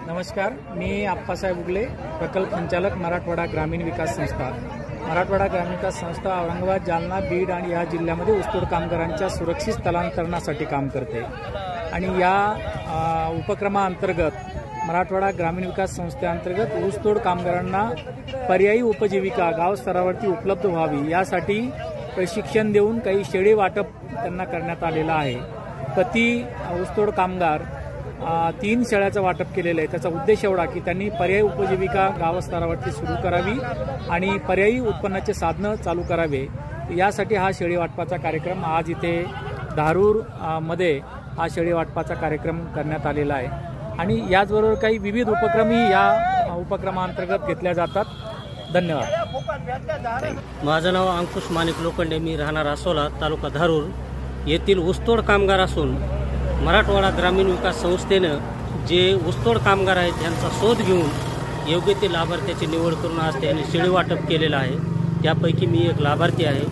नमस्कार, मी आप्पासाहेब उगले, प्रकल्प संचालक मराठवाडा ग्रामीण विकास संस्था। मराठवाडा ग्रामीण विकास संस्था औरंगाबाद, जालना, बीड आणि या जिल्ह्यामध्ये ऊसतोड कामगारांच्या सुरक्षित स्थलांतरणासाठी काम करते आणि या उपक्रमाअंतर्गत मराठवाडा ग्रामीण विकास संस्थेअंतर्गत ऊसतोड कामगारांना पर्यायी उपजीविका गाव स्तरावरती उपलब्ध व्हावी यासाठी प्रशिक्षण देऊन काही शेळी वाटप त्यांना करण्यात आलेलं आहे। प्रति ऊसतोड कामगार 3 शेळ्याचं वाटप केलेलं आहे। त्याचा उद्देश एवढा की त्यांनी पर्यायी उपजीविका गावस्तरावरती सुरू करावी आणि पर्यायी उत्पन्नाचे साधनं चालू करावे। यासाठी हा शेळी वाटपाचा कार्यक्रम आज इथे धारूर मध्ये हा शेळी वाटपाचा कार्यक्रम करण्यात आलेला आहे आणि याचबरोबर काही विविध उपक्रमही या उपक्रमाअंतर्गत घेतल्या जातात। धन्यवाद। माझं नाव अंकुश माणिक लोखंडे, मी राहणार आसोला, तालुका धारूर येथील ऊसतोड कामगार असून मराठवाडा ग्रामीण विकास संस्थेनं जे ऊसतोड कामगार आहेत त्यांचा शोध घेऊन योग्य ते लाभार्थ्याची निवड करून आज त्याने शेळी वाटप केलेलं आहे। त्यापैकी मी एक लाभार्थी आहे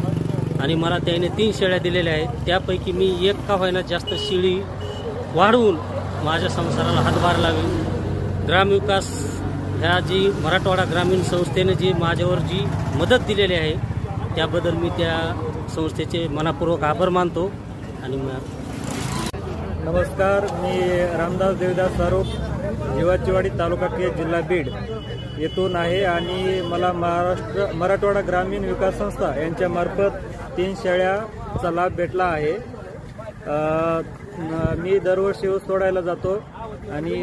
आणि मला त्याने 3 शेळ्या दिलेल्या आहेत। त्यापैकी मी एक का होईना जास्त शेळी वाढवून माझ्या संसाराला हातभार लावेल। ग्रामविकास ह्या जी मराठवाडा ग्रामीण संस्थेने जी माझ्यावर जी मदत दिलेली आहे त्याबद्दल मी त्या संस्थेचे मनापूर्वक आभार मानतो। आणि नमस्कार, मी रामदास देवदास सारोप, जीवाचीवाडी, तालुका केज, जिल्हा बीड येथून आहे आणि मला मराठवाडा ग्रामीण विकास संस्था यांच्यामार्फत 3 शेळ्याचा लाभ भेटला आहे। मी दरवर्षी ऊस तोडायला जातो आणि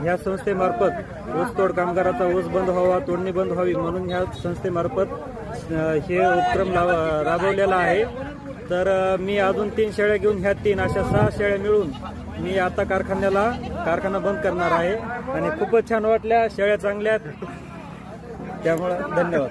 ह्या संस्थेमार्फत ऊसतोड कामगाराचा ऊस बंद व्हावा, तोडणी बंद व्हावी म्हणून ह्या संस्थेमार्फत हे उपक्रम राबवलेला आहे। तर मी अजून 3 शेळ्या घेऊन ह्या 3 अशा 6 शेळ्या मिळून मी आता कारखाना बंद करणार आहे आणि खूपच छान वाटल्या, शेळ्या चांगल्या, त्यामुळे धन्यवाद।